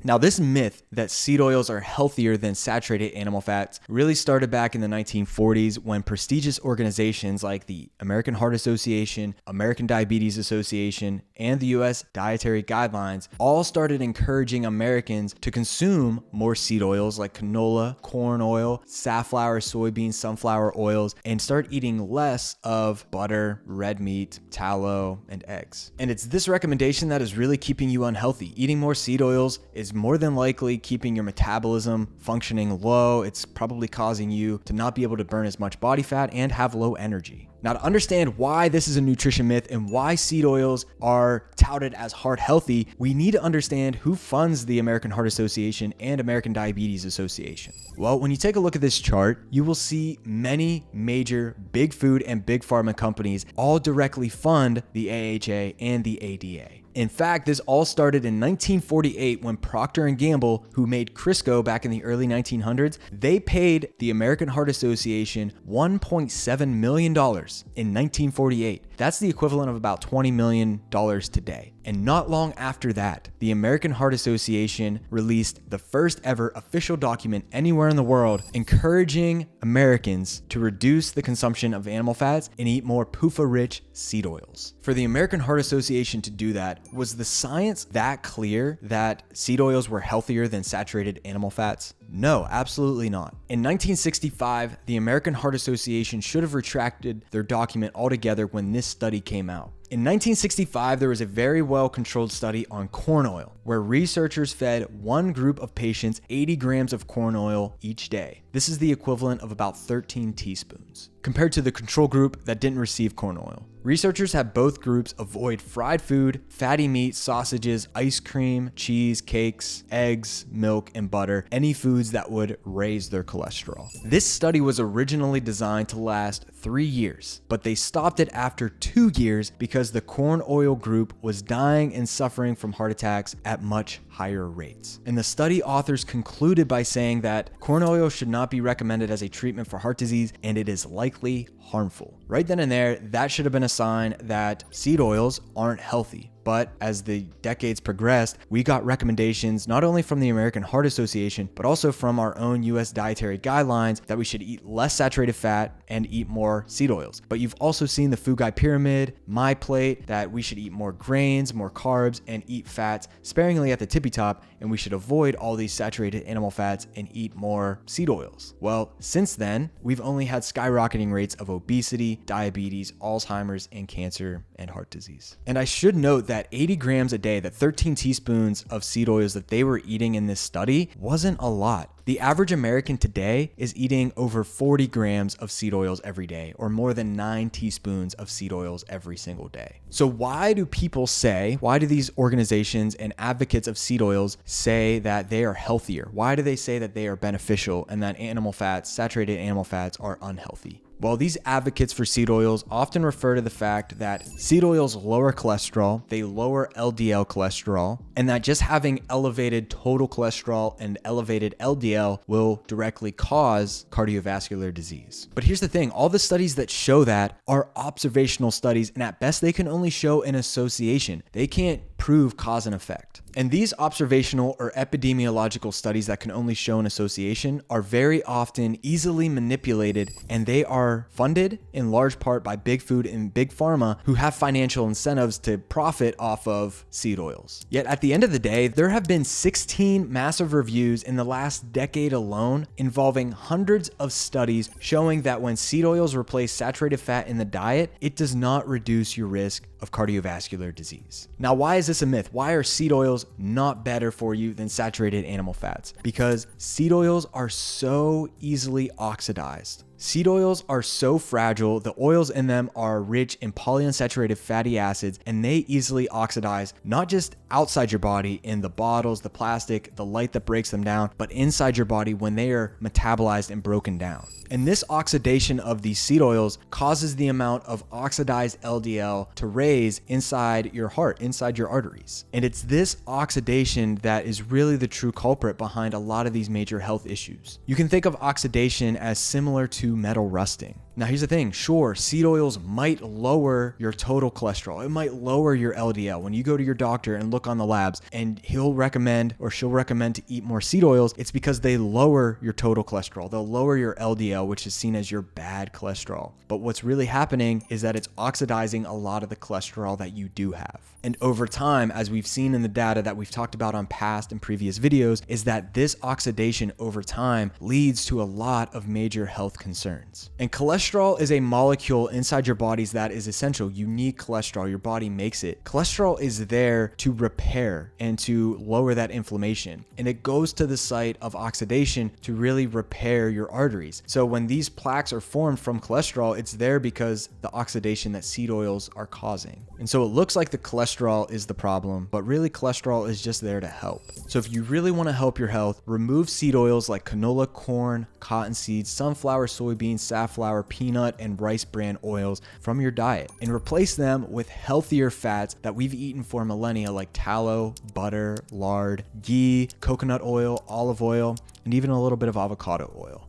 Now, this myth that seed oils are healthier than saturated animal fats really started back in the 1940s when prestigious organizations like the American Heart Association, American Diabetes Association, and the US Dietary Guidelines all started encouraging Americans to consume more seed oils like canola, corn oil, safflower, soybean, sunflower oils, and start eating less of butter, red meat, tallow, and eggs. And it's this recommendation that is really keeping you unhealthy. Eating more seed oils is more than likely keeping your metabolism functioning low. It's probably causing you to not be able to burn as much body fat and have low energy. Now, to understand why this is a nutrition myth and why seed oils are touted as heart healthy, we need to understand who funds the American Heart Association and American Diabetes Association. Well, when you take a look at this chart, you will see many major big food and big pharma companies all directly fund the AHA and the ADA. In fact, this all started in 1948 when Procter & Gamble, who made Crisco back in the early 1900s, they paid the American Heart Association $1.7 million in 1948. That's the equivalent of about $20 million today. And not long after that, the American Heart Association released the first ever official document anywhere in the world encouraging Americans to reduce the consumption of animal fats and eat more PUFA-rich seed oils. For the American Heart Association to do that, was the science that clear that seed oils were healthier than saturated animal fats? No, absolutely not. In 1965, the American Heart Association should have retracted their document altogether when this study came out. In 1965, there was a very well-controlled study on corn oil, where researchers fed one group of patients 80 grams of corn oil each day. This is the equivalent of about 13 teaspoons, compared to the control group that didn't receive corn oil. Researchers had both groups avoid fried food, fatty meat, sausages, ice cream, cheese, cakes, eggs, milk, and butter, any foods that would raise their cholesterol. This study was originally designed to last 3 years, but they stopped it after 2 years because the corn oil group was dying and suffering from heart attacks at much higher rates. And the study authors concluded by saying that corn oil should not be recommended as a treatment for heart disease, and it is likely harmful. Right then and there, that should have been a sign that seed oils aren't healthy. But as the decades progressed, we got recommendations not only from the American Heart Association, but also from our own US dietary guidelines that we should eat less saturated fat and eat more seed oils. But you've also seen the Food Guide Pyramid, My Plate, that we should eat more grains, more carbs, and eat fats sparingly at the tippy top, and we should avoid all these saturated animal fats and eat more seed oils. Well, since then, we've only had skyrocketing rates of obesity, diabetes, Alzheimer's, and cancer and heart disease. And I should note that 80 grams a day, that 13 teaspoons of seed oils that they were eating in this study wasn't a lot. The average American today is eating over 40 grams of seed oils every day, or more than 9 teaspoons of seed oils every single day. So why do these organizations and advocates of seed oils say that they are healthier? Why do they say that they are beneficial and that saturated animal fats are unhealthy? Well, these advocates for seed oils often refer to the fact that seed oils lower cholesterol, they lower LDL cholesterol, and that just having elevated total cholesterol and elevated LDL will directly cause cardiovascular disease. But here's the thing, all the studies that show that are observational studies, and at best they can only show an association. They can't prove cause and effect. And these observational or epidemiological studies that can only show an association are very often easily manipulated, and they are funded in large part by big food and big pharma who have financial incentives to profit off of seed oils. Yet at the end of the day, there have been 16 massive reviews in the last decade alone involving hundreds of studies showing that when seed oils replace saturated fat in the diet, it does not reduce your risk of cardiovascular disease. Now, why is this a myth? Why are seed oils not better for you than saturated animal fats? Because seed oils are so easily oxidized. Seed oils are so fragile, the oils in them are rich in polyunsaturated fatty acids, and they easily oxidize, not just outside your body in the bottles, the plastic, the light that breaks them down, but inside your body when they are metabolized and broken down. And this oxidation of these seed oils causes the amount of oxidized LDL to raise inside your heart, inside your arteries. And it's this oxidation that is really the true culprit behind a lot of these major health issues. You can think of oxidation as similar to to metal rusting. Now, here's the thing. Sure, seed oils might lower your total cholesterol. It might lower your LDL. When you go to your doctor and look on the labs and he'll recommend or she'll recommend to eat more seed oils, it's because they lower your total cholesterol. They'll lower your LDL, which is seen as your bad cholesterol. But what's really happening is that it's oxidizing a lot of the cholesterol that you do have. And over time, as we've seen in the data that we've talked about on past and previous videos, is that this oxidation over time leads to a lot of major health concerns. And cholesterol is a molecule inside your bodies that is essential, unique cholesterol. Your body makes it. Cholesterol is there to repair and to lower that inflammation. And it goes to the site of oxidation to really repair your arteries. So when these plaques are formed from cholesterol, it's there because the oxidation that seed oils are causing. And so it looks like the cholesterol is the problem, but really cholesterol is just there to help. So if you really want to help your health, remove seed oils like canola, corn, cottonseed, sunflower, soybean, safflower, peanut, and rice bran oils from your diet and replace them with healthier fats that we've eaten for millennia like tallow, butter, lard, ghee, coconut oil, olive oil, and even a little bit of avocado oil.